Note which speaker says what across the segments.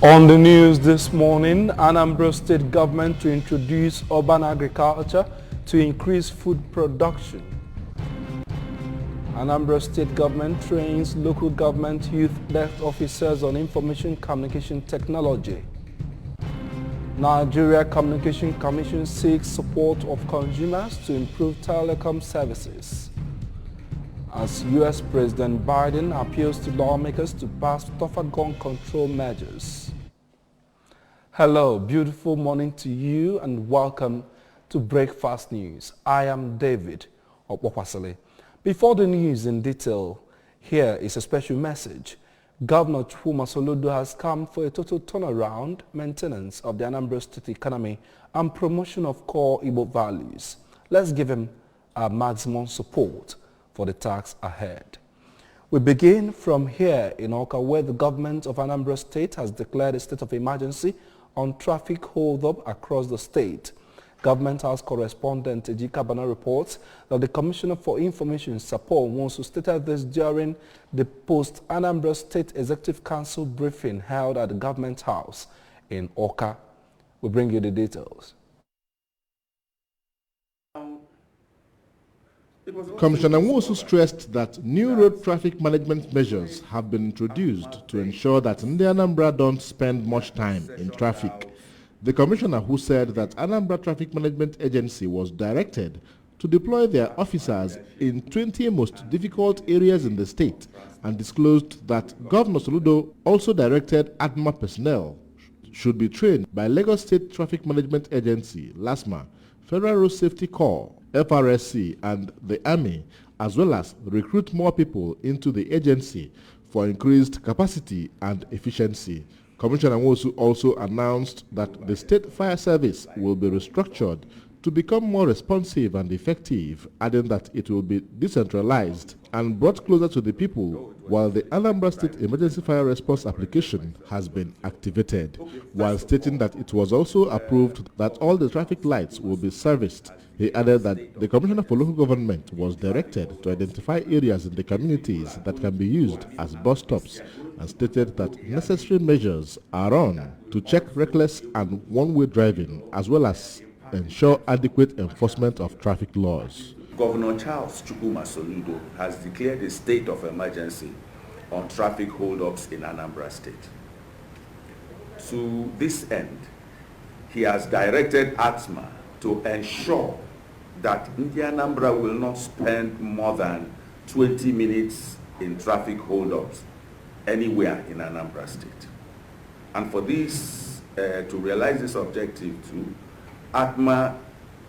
Speaker 1: On the news this morning, Anambra State government to introduce urban agriculture to increase food production. Anambra State government trains local government youth desk officers on information communication technology. Nigeria Communication Commission seeks support of consumers to improve telecom services. As U.S. President Biden appeals to lawmakers to pass tougher gun control measures. Hello, beautiful morning to you and welcome to Breakfast News. I am David Opokwasale. Before the news in detail, here is a special message. Governor Chukwuma Soludo has come for a total turnaround, maintenance of the Anambra State economy and promotion of core Igbo values. Let's give him our maximum support for the task ahead. We begin from here in Awka, where the government of Anambra State has declared a state of emergency on traffic hold-up across the state. Government House correspondent Ejika Bana reports that the Commissioner for Information, Sapor Nwosu, stated this during the post-Anambra State Executive Council briefing held at the Government House in Awka. We'll bring you the details.
Speaker 2: Commissioner Nwosu stressed that new road traffic management measures have been introduced to ensure that Anambra don't spend much time in traffic. The commissioner, who said that Anambra Traffic Management Agency was directed to deploy their officers in 20 most difficult areas in the state, and disclosed that Governor Soludo also directed ADMA personnel should be trained by Lagos State Traffic Management Agency, LASMA, Federal Road Safety Corps, FRSC, and the Army, as well as recruit more people into the agency for increased capacity and efficiency. Commissioner Nwosu also announced that the State Fire Service will be restructured to become more responsive and effective, adding that it will be decentralized and brought closer to the people, while the Anambra State Emergency Fire Response application has been activated, while stating that it was also approved that all the traffic lights will be serviced. He added that the Commissioner for Local Government was directed to identify areas in the communities that can be used as bus stops, and stated that necessary measures are on to check reckless and one-way driving, as well as ensure adequate enforcement of traffic laws.
Speaker 3: Governor Charles Chukwuma Soludo has declared a state of emergency on traffic hold-ups in Anambra State. To this end, he has directed ATMA to ensure that Anambra will not spend more than 20 minutes in traffic hold-ups anywhere in Anambra State. And for this, to realize this objective too, ATMA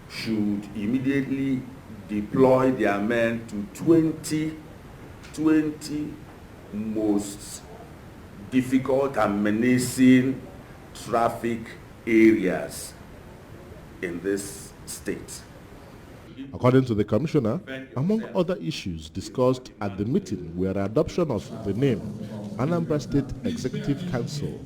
Speaker 3: should immediately deploy their men to 20 most difficult and menacing traffic areas in this state.
Speaker 2: According to the commissioner, among other issues discussed at the meeting were adoption of the name Anambra State Executive Council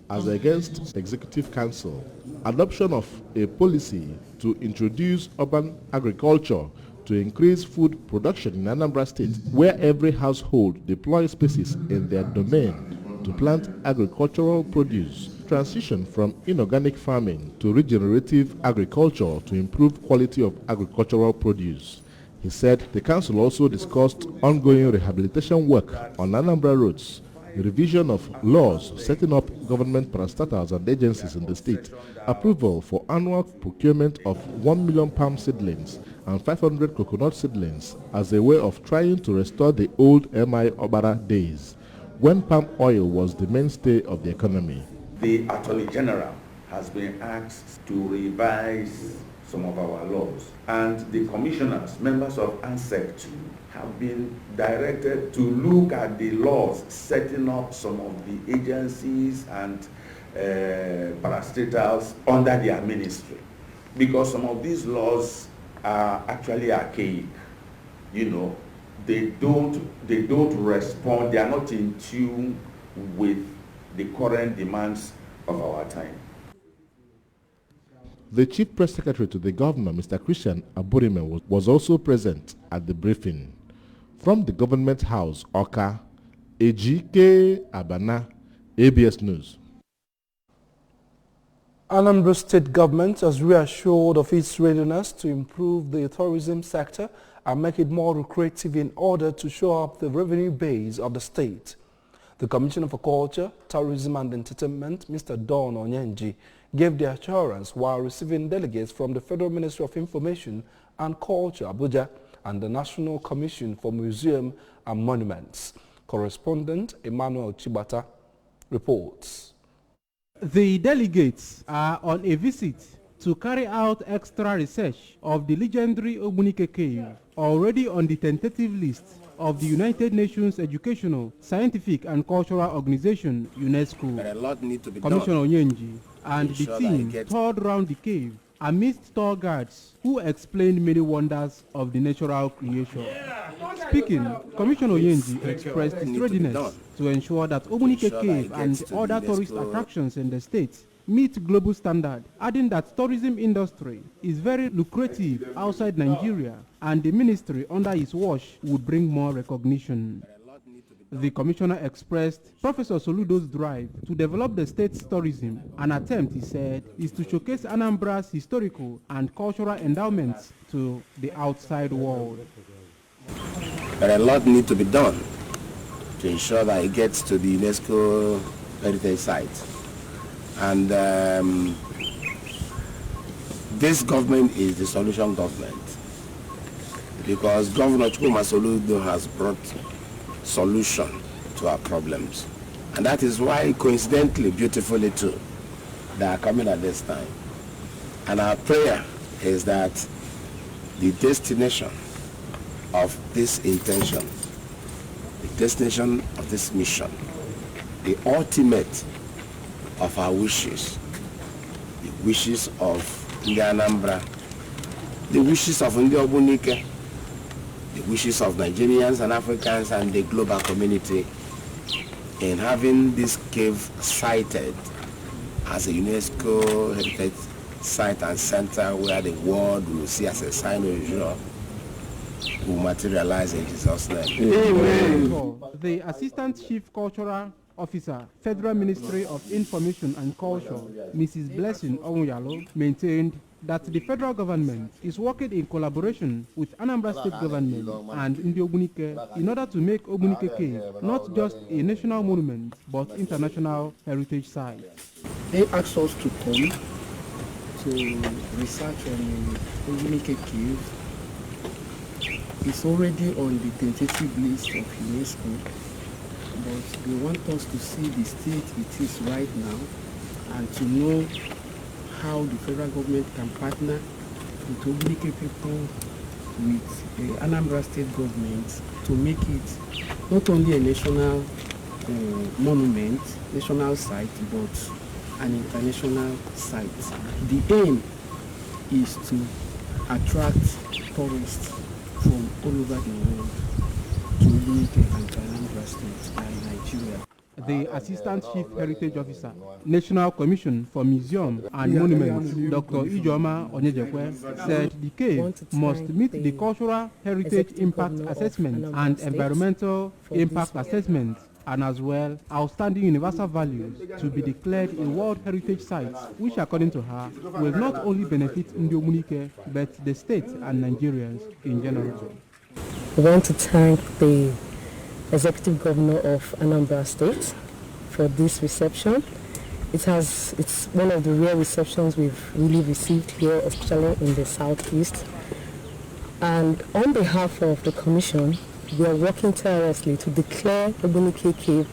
Speaker 2: as against Executive Council, adoption of a policy to introduce urban agriculture to increase food production in Anambra State, where every household deploys spaces in their domain to plant agricultural produce, transition from inorganic farming to regenerative agriculture to improve quality of agricultural produce. He said the council also discussed ongoing rehabilitation work on Anambra roads, the revision of laws setting up government parastatals and agencies in the state, approval for annual procurement of 1 million palm seedlings and 500 coconut seedlings as a way of trying to restore the old M.I. Obara days, when palm oil was the mainstay of the economy.
Speaker 3: The Attorney General has been asked to revise some of our laws, and the commissioners, members of ANSEC too, have been directed to look at the laws setting up some of the agencies and parastatals under their ministry, because some of these laws are actually archaic. You know, they don't respond, they are not in tune with the current demands of our time.
Speaker 2: The Chief Press Secretary to the Governor, Mr. Christian Aburime, was also present at the briefing. From the Government House, Awka, Ejike Abana, ABS News.
Speaker 1: Anambra State government has reassured of its readiness to improve the tourism sector and make it more lucrative in order to shore up the revenue base of the state. The Commissioner for Culture, Tourism and Entertainment, Mr. Don Onyenji, gave the assurance while receiving delegates from the Federal Ministry of Information and Culture, Abuja, and the National Commission for Museum and Monuments. Correspondent Emmanuel Chibata reports.
Speaker 4: The delegates are on a visit to carry out extra research of the legendary Ogbunike Cave, already on the tentative list of the United Nations Educational, Scientific and Cultural Organization, UNESCO.
Speaker 5: But a lot need to be
Speaker 4: Commissioner Onyenji and the
Speaker 5: ensure
Speaker 4: team toured round the cave amidst tour guides who explained many wonders of the natural creation. Speaking, Commissioner Onyenji expressed his readiness to ensure that Ogbunike Cave and other tourist attractions in the state meet global standard, adding that tourism industry is very lucrative outside Nigeria and the ministry under his watch would bring more recognition. The commissioner expressed Professor Soludo's drive to develop the state's tourism. An attempt, he said, is to showcase Anambra's historical and cultural endowments to the outside world.
Speaker 5: But a lot need to be done to ensure that it gets to the UNESCO heritage site. And this government is the solution government, because Governor Chukwuma Soludo has brought solution to our problems. And that is why, coincidentally, beautifully too, they are coming at this time. And our prayer is that the destination of this intention, the destination of this mission, the ultimate of our wishes, the wishes of Ndi Anambra, the wishes of Ndi Ogbunike, the wishes of Nigerians and Africans and the global community in having this cave cited as a UNESCO heritage site and center where the world will see as a sign of Europe will materialize in Jesus' name.
Speaker 4: Amen. The Assistant Chief Cultural Officer, Federal Ministry of Information and Culture, Mrs. Blessing Onwuyalo, maintained that the federal government is working in collaboration with Anambra State government and Ndi Ogbunike in order to make Ogbunike Cave not just a national monument but international heritage site.
Speaker 6: They asked us to come to research on Ogbunike Cave. It's already on the tentative list of UNESCO, but they want us to see the state it is right now and to know how the federal government can partner with Ogbunike people, with the Anambra State government to make it not only a national monument, national site, but an international site. The aim is to attract tourists from all over the world to Ogbunike and to Anambra State and Nigeria.
Speaker 4: The Assistant Chief Heritage Officer, National Commission for Museum and Monuments, Dr. Ijeoma Onyejekwe, said the cave must meet the Cultural Heritage Impact Assessment and Environmental Impact Assessment, and as well outstanding universal values to be declared a World Heritage Site, which according to her will not only benefit Ndi Ogbunike but the state and Nigerians in general.
Speaker 7: We want to thank the Executive Governor of Anambra State for this reception. It's one of the rare receptions we've really received here, especially in the southeast. And on behalf of the Commission, we are working tirelessly to declare Ogbunike Cave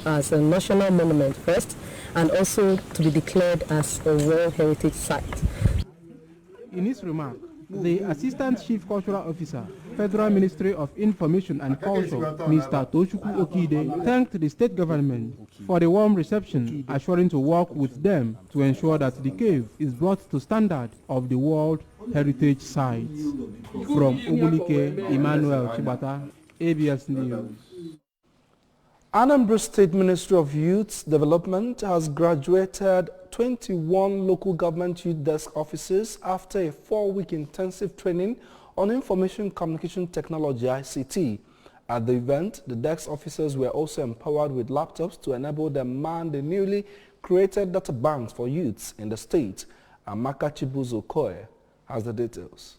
Speaker 7: as a national monument first, and also to be declared as a World Heritage Site.
Speaker 4: In his remark, the Assistant Chief Cultural Officer, Federal Ministry of Information and Culture, Mr. Tochukwu Okide, thanked the state government for the warm reception, assuring to work with them to ensure that the cave is brought to standard of the World Heritage Site. From Ogbunike, Emmanuel Chibata, ABS News.
Speaker 1: Anambra State Ministry of Youth Development has graduated 21 local government youth desk officers after a 4-week intensive training on information communication technology (ICT). At the event, the desk officers were also empowered with laptops to enable them man the newly created data banks for youths in the state. Amaka Chibuzo Okoye has the details.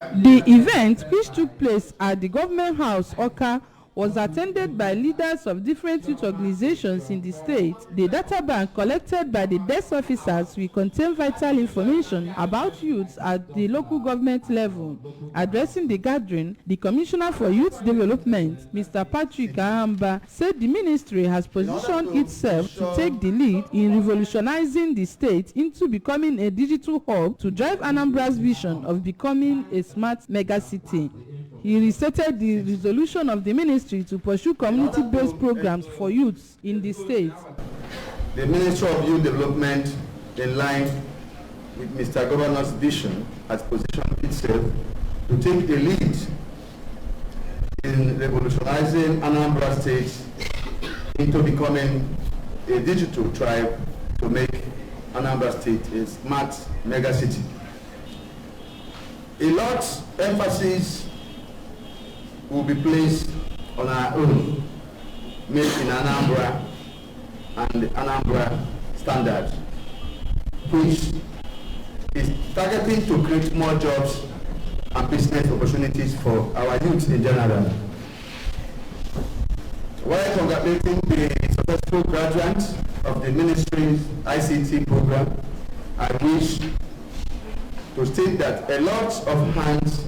Speaker 8: The event, which took place at the Government House, Oka, was attended by leaders of different youth organizations in the state. The data bank collected by the desk officers will contain vital information about youths at the local government level. Addressing the gathering, the Commissioner for Youth Development, Mr. Patrick Ahamba, said the ministry has positioned itself to take the lead in revolutionizing the state into becoming a digital hub to drive Anambra's vision of becoming a smart megacity. He restated the resolution of the ministry to pursue community-based programs for youths in the state.
Speaker 9: The Ministry of Youth Development, in line with Mr. Governor's vision, has positioned itself to take the lead in revolutionizing Anambra State into becoming a digital tribe to make Anambra State a smart megacity. A lot of emphasis will be placed on our own, made in Anambra and the Anambra standard, which is targeting to create more jobs and business opportunities for our youth in general. While congratulating the successful graduates of the ministry's ICT program, I wish to state that a lot of hands,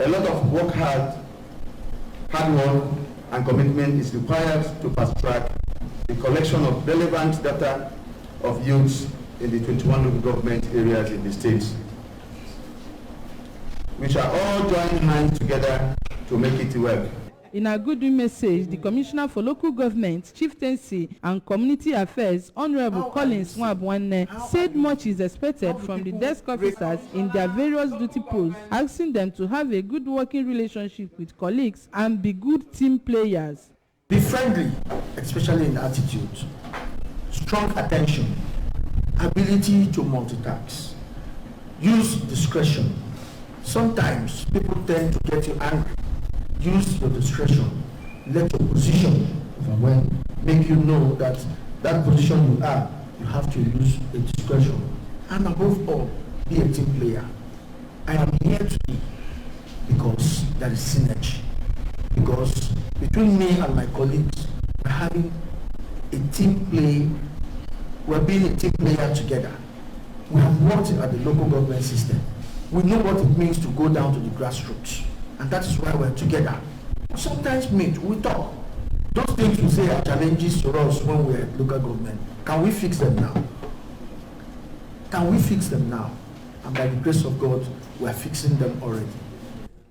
Speaker 9: a lot of hard work and commitment is required to fast-track the collection of relevant data of youths in the 21 local government areas in the state, which are all joining hands together to make it work.
Speaker 8: In a good message, the Commissioner for Local Government, Chieftaincy and Community Affairs, Honorable Collins Nwabwanne, said much is expected from the desk officers in their various duty posts, asking them to have a good working relationship with colleagues and be good team players.
Speaker 10: Be friendly, especially in attitude, strong attention, ability to multitask, use discretion. Sometimes people tend to get you angry. Use your discretion. Let your position make you know that that position you are, you have to use a discretion. And above all, be a team player. I am here today because there is synergy. Because between me and my colleagues, we're having a team play. We're being a team player together. We have worked at the local government system. We know what it means to go down to the grassroots. And that is why we're together. Sometimes we talk. Those things we say are challenges to us when we're at local government. Can we fix them now? Can we fix them now? And by the grace of God, we're fixing them already.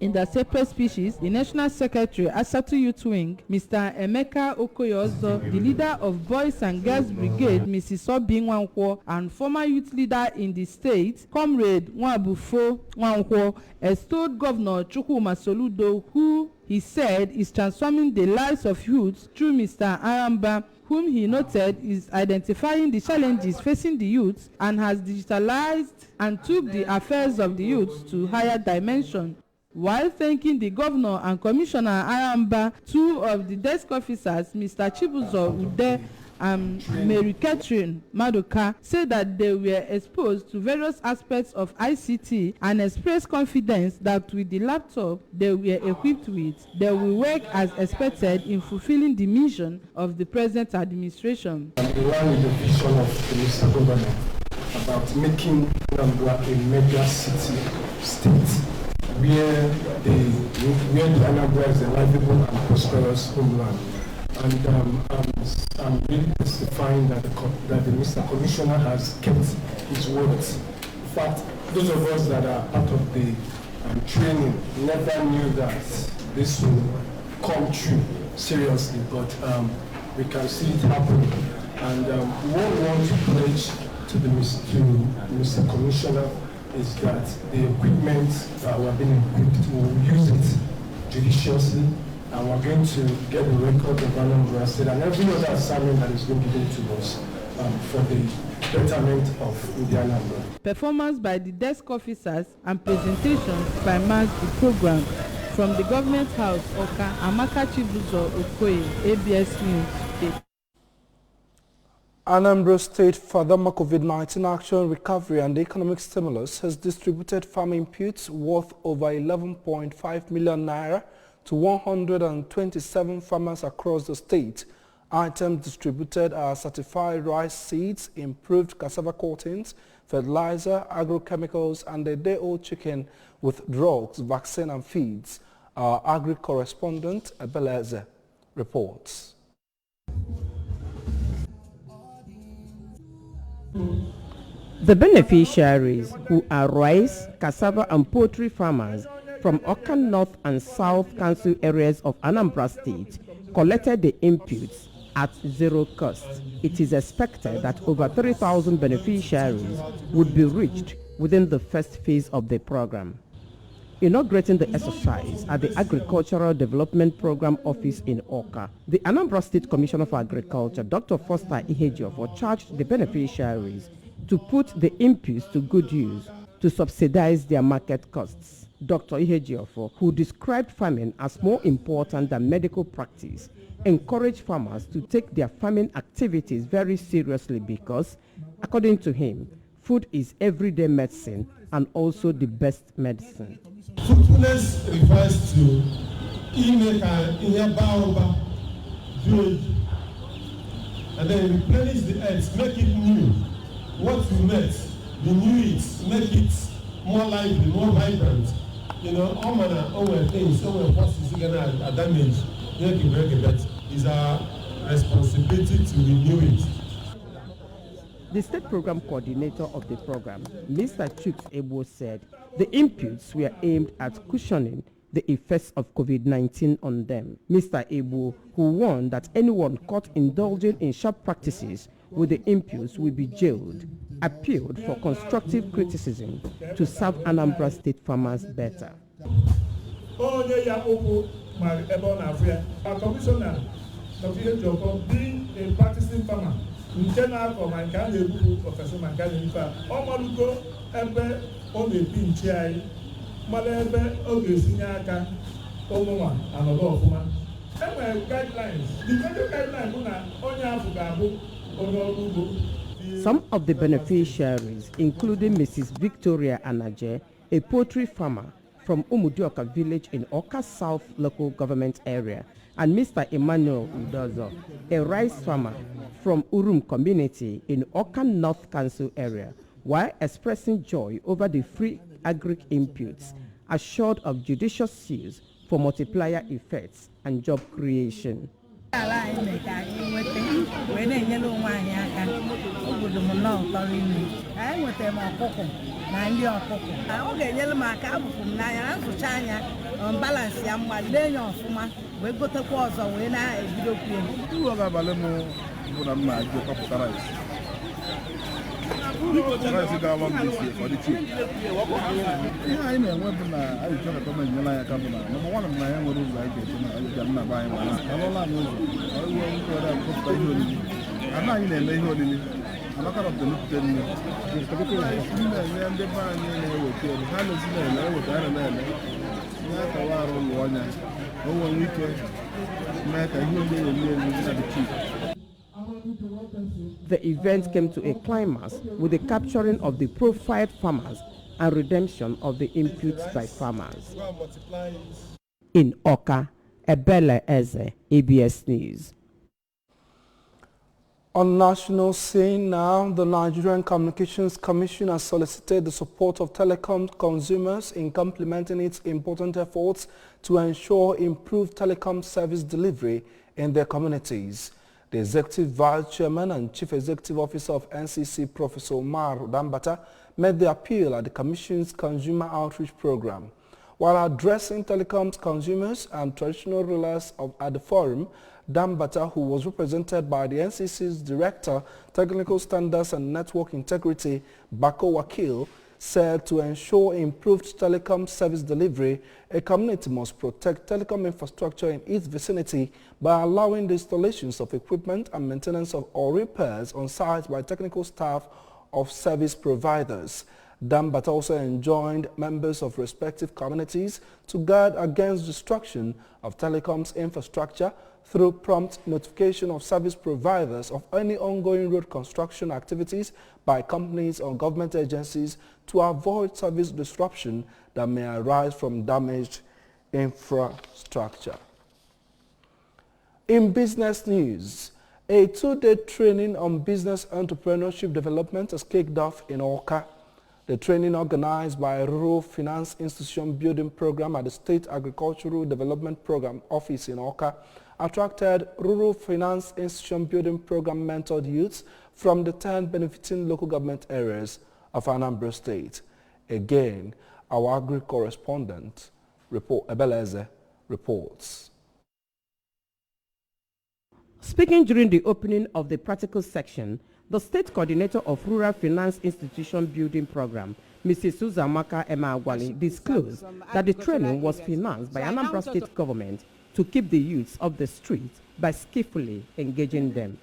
Speaker 8: In the separate speeches, the National Secretary, Asatu Youth Wing, Mr. Emeka Okoyozo, the leader of Boys and Girls Brigade, Mrs. Obi Nwankwo, and former youth leader in the state, Comrade Nwabufo Nwankwo, extolled Governor Chukwuma Soludo, who he said is transforming the lives of youths through Mr. Ahamba, whom he noted is identifying the challenges facing the youths and has digitalized and took the affairs of the youths to higher dimension. While thanking the governor and Commissioner Ahamba, two of the desk officers, Mr. Chibuzo Ude and Mary Catherine Madoka, said that they were exposed to various aspects of ICT and expressed confidence that with the laptop they were equipped with, they will work as expected in fulfilling the mission of the present administration.
Speaker 11: I'm in line with the vision of the Mr. Governor about making Anambra a mega city state, where the Anambra is a livable and prosperous homeland. And I'm really testifying that the Mr. Commissioner has kept his words. In fact, those of us that are part of the training never knew that this will come true seriously, but we can see it happen. And we want to pledge to Mr. Commissioner is that the equipment that we're being equipped, we'll use it judiciously, and we're going to get the record of Anambra State and every other assignment that is being given to us for the betterment of Anambra.
Speaker 8: Performance by the desk officers and presentations by the program. From the Government House, Oka, Amaka Chibuzo Okoye, ABS News.
Speaker 1: Anambra State, furthermore COVID-19 action, recovery and economic stimulus, has distributed farm inputs worth over 11.5 million naira to 127 farmers across the state. Items distributed are certified rice seeds, improved cassava coatings, fertilizer, agrochemicals, and a day-old chicken with drugs, vaccine and feeds. Our agri correspondent, Ebeleze, reports.
Speaker 12: The beneficiaries, who are rice, cassava and poultry farmers from Awka North and South Council areas of Anambra State, collected the inputs at zero cost. It is expected that over 3,000 beneficiaries would be reached within the first phase of the program. Inaugurating the exercise at the Agricultural Development Program Office in Awka, the Anambra State Commissioner for Agriculture, Dr. Foster Ihejiofor, charged the beneficiaries to put the inputs to good use to subsidize their market costs. Dr. Ihejiofor, who described farming as more important than medical practice, encouraged farmers to take their farming activities very seriously because, according to him, food is everyday medicine and also the best medicine.
Speaker 11: Fruitfulness refers to build, and then replenish the earth, make it new. What you met, renew it, make it more lively, more vibrant. You know, all manner of things, all the forces are gonna damage. It's our responsibility to renew it.
Speaker 12: The state program coordinator of the program, Mr. Chuks Ebo, said the inputs were aimed at cushioning the effects of COVID-19 on them. Mr. Ebo, who warned that anyone caught indulging in sharp practices with the inputs will be jailed, appealed for constructive criticism to serve Anambra State farmers better.
Speaker 13: Our commissioner, Dr. Ihejiofor, being a practicing farmer, in general for my kind Professor Mankani, Omaluko, Ebe, Ole Pinchai, Malebe, Ogesinyaka, Omoma, and a lot of women. Guidelines. The federal guidelines, only Africa,
Speaker 12: some of the beneficiaries, including Mrs. Victoria Anaje, a poultry farmer from Umudioka village in Awka South local government area, and Mr. Emmanuel Udozo, a rice farmer from Urum community in Awka North Council area, while expressing joy over the free agric inputs, assured of judicious use for multiplier effects and job creation. The event came to a climax with the capturing of the profiled farmers and redemption of the inputs by farmers. In Awka, Ebeleze, ABS News.
Speaker 1: On national scene now, the Nigerian Communications Commission has solicited the support of telecom consumers in complementing its important efforts to ensure improved telecom service delivery in their communities. The Executive Vice Chairman and Chief Executive Officer of NCC, Professor Omar Dambata, made the appeal at the Commission's Consumer Outreach Program. While addressing telecoms consumers and traditional rulers at the forum, Dambata, who was represented by the NCC's Director, Technical Standards and Network Integrity, Bako Wakil, said to ensure improved telecom service delivery, a community must protect telecom infrastructure in its vicinity by allowing the installations of equipment and maintenance of or repairs on site by technical staff of service providers. Dambata also enjoined members of respective communities to guard against destruction of telecoms infrastructure through prompt notification of service providers of any ongoing road construction activities by companies or government agencies to avoid service disruption that may arise from damaged infrastructure. In business news, a two-day training on business entrepreneurship development has kicked off in Awka. The training, organized by Rural Finance Institution Building Program at the State Agricultural Development Program Office in Awka, attracted Rural Finance Institution Building Program mentored youths from the 10 benefiting local government areas of Anambra State. Again, our agri correspondent, Ebeleze, reports.
Speaker 12: Speaking during the opening of the practical section, the State Coordinator of Rural Finance Institution Building Program, Mrs. Suzamaka Emma-Agwali, disclosed that the training was financed by Anambra State government to keep the youths off the street by skillfully engaging them.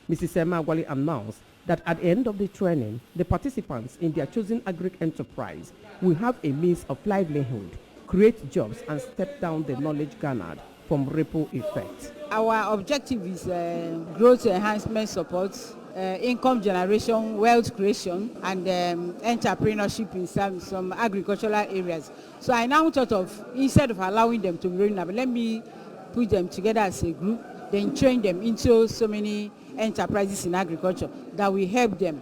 Speaker 12: Mrs. Emma-Agwali announced that at the end of the training, the participants in their chosen agri-enterprise will have a means of livelihood, create jobs, and step down the knowledge garnered from ripple effect.
Speaker 14: Our objective is growth enhancement support, income generation, wealth creation, and entrepreneurship in some agricultural areas. So I now thought of, instead of allowing them to be running up, let me put them together as a group, then train them into so many enterprises in agriculture that will help them.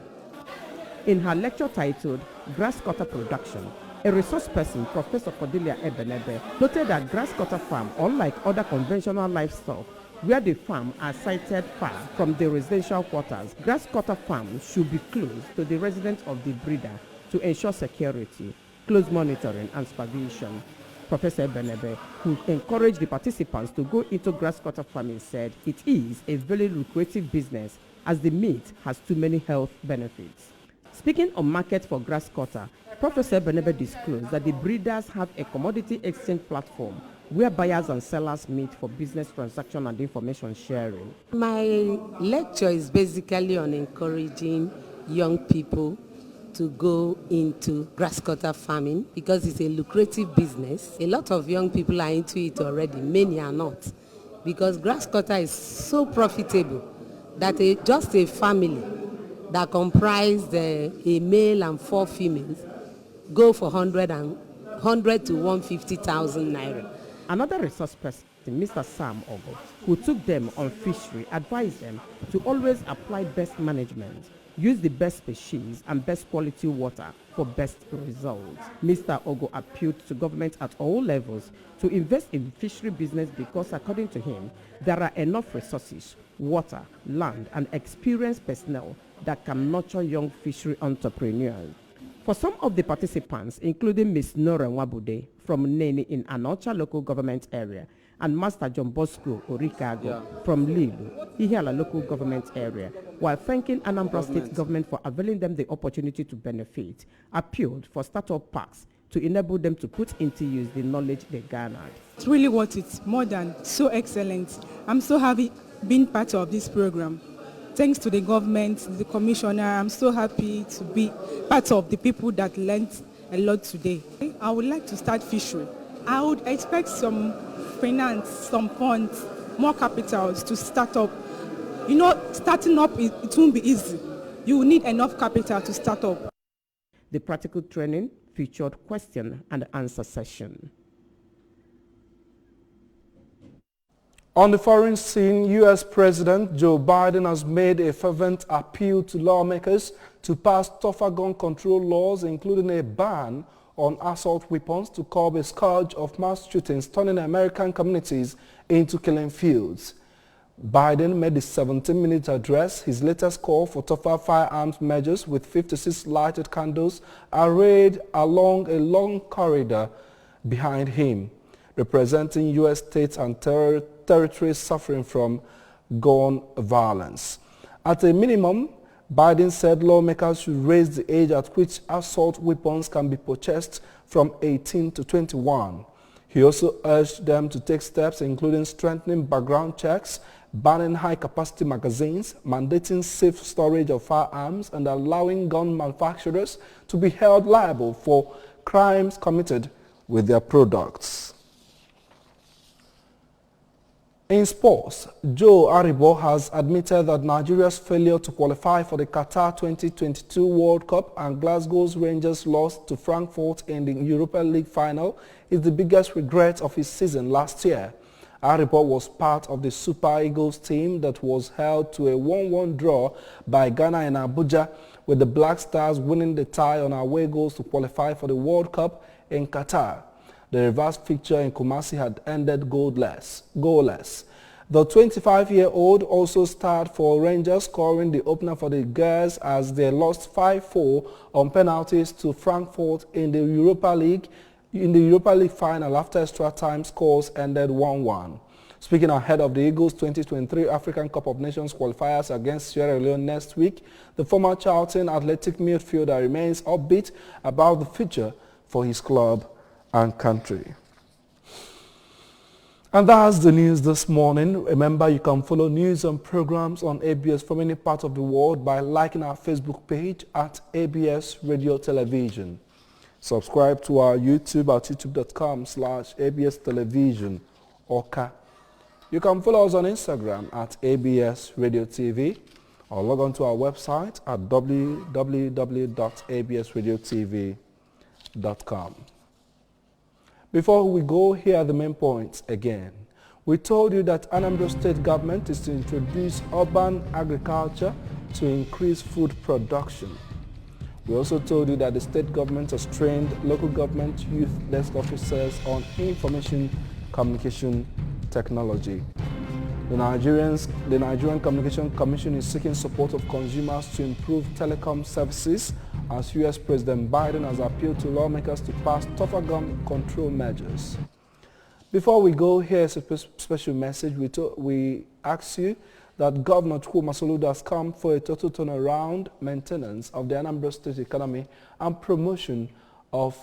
Speaker 12: In her lecture titled Grass Cutter Production, a resource person, Professor Cordelia Ebenebe, noted that grass cutter farm, unlike other conventional livestock, where the farm are sited far from the residential quarters, grass cutter farms should be close to the residence of the breeder to ensure security, close monitoring, and supervision. Professor Ebenebe, who encouraged the participants to go into grass cutter farming, said it is a very lucrative business as the meat has too many health benefits. Speaking on market for grass cutter, Professor Ebenebe disclosed that the breeders have a commodity exchange platform where buyers and sellers meet for business transaction and information sharing.
Speaker 15: My lecture is basically on encouraging young people to go into grass cutter farming because it's a lucrative business. A lot of young people are into it already, many are not, because grass cutter is so profitable that just a family that comprised a male and 4 females go for 100 to 150,000 naira.
Speaker 12: Another resource person, Mr. Sam Ogo, who took them on fishery, advised them to always apply best management, use the best species and best quality water for best results. Mr. Ogo appealed to government at all levels to invest in fishery business because, according to him, there are enough resources, water, land, and experienced personnel that can nurture young fishery entrepreneurs. For some of the participants, including Ms. Nora Wabude from Nene in Anocha local government area and Master John Bosco Orikago from Lilu, Ihiala local government area, while thanking Anambra State government for availing them the opportunity to benefit, appealed for startup parks to enable them to put into use the knowledge they garnered.
Speaker 16: It's really worth it, more than so excellent. I'm so happy being part of this program. Thanks to the government, the commissioner, I'm so happy to be part of the people that learned a lot today. I would like to start fishery. I would expect some finance, some funds, more capitals to start up. You know, starting up, it won't be easy. You will need enough capital to start up.
Speaker 12: The practical training featured question and answer session.
Speaker 1: On the foreign scene, U.S. President Joe Biden has made a fervent appeal to lawmakers to pass tougher gun control laws, including a ban on assault weapons to curb a scourge of mass shootings turning American communities into killing fields. Biden made the 17-minute address his latest call for tougher firearms measures with 56 lighted candles arrayed along a long corridor behind him, representing U.S. states and territories suffering from gun violence. At a minimum, Biden said lawmakers should raise the age at which assault weapons can be purchased from 18 to 21. He also urged them to take steps including strengthening background checks, banning high-capacity magazines, mandating safe storage of firearms, and allowing gun manufacturers to be held liable for crimes committed with their products. In sports, Joe Aribo has admitted that Nigeria's failure to qualify for the Qatar 2022 World Cup and Glasgow's Rangers' loss to Frankfurt in the Europa League final is the biggest regret of his season last year. Aribo was part of the Super Eagles team that was held to a 1-1 draw by Ghana in Abuja, with the Black Stars winning the tie on away goals to qualify for the World Cup in Qatar. The reverse fixture in Kumasi had ended goalless. The 25-year-old also starred for Rangers, scoring the opener for the girls as they lost 5-4 on penalties to Frankfurt in the Europa League final after extra time scores ended 1-1. Speaking ahead of the Eagles' 2023 African Cup of Nations qualifiers against Sierra Leone next week, the former Charlton Athletic midfielder remains upbeat about the future for his club and country. And that's the news this morning. Remember, you can follow news and programs on ABS from any part of the world by liking our Facebook page at ABS Radio Television. Subscribe to our YouTube at youtube.com/ABS Television Oka. You can follow us on Instagram at ABS Radio TV or log on to our website at www.absradiotv.com. Before we go, here are the main points again. We told you that Anambra State government is to introduce urban agriculture to increase food production. We also told you that the state government has trained local government youth desk officers on information communication technology. The Nigerian Communication Commission is seeking support of consumers to improve telecom services as U.S. President Biden has appealed to lawmakers to pass tougher gun control measures. Before we go, here's a special message. We ask you that Governor Chukwuma Soludo has come for a total turnaround, maintenance of the Anambra State economy and promotion of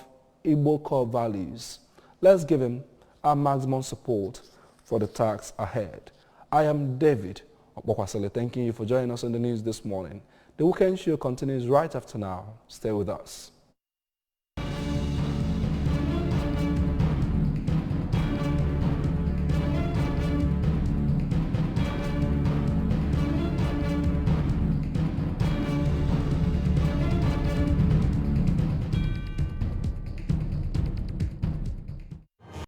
Speaker 1: Igbo core values. Let's give him our maximum support for the task ahead. I am David Obokwasele, thanking you for joining us on the news this morning. The Weekend Show continues right after now. Stay with us.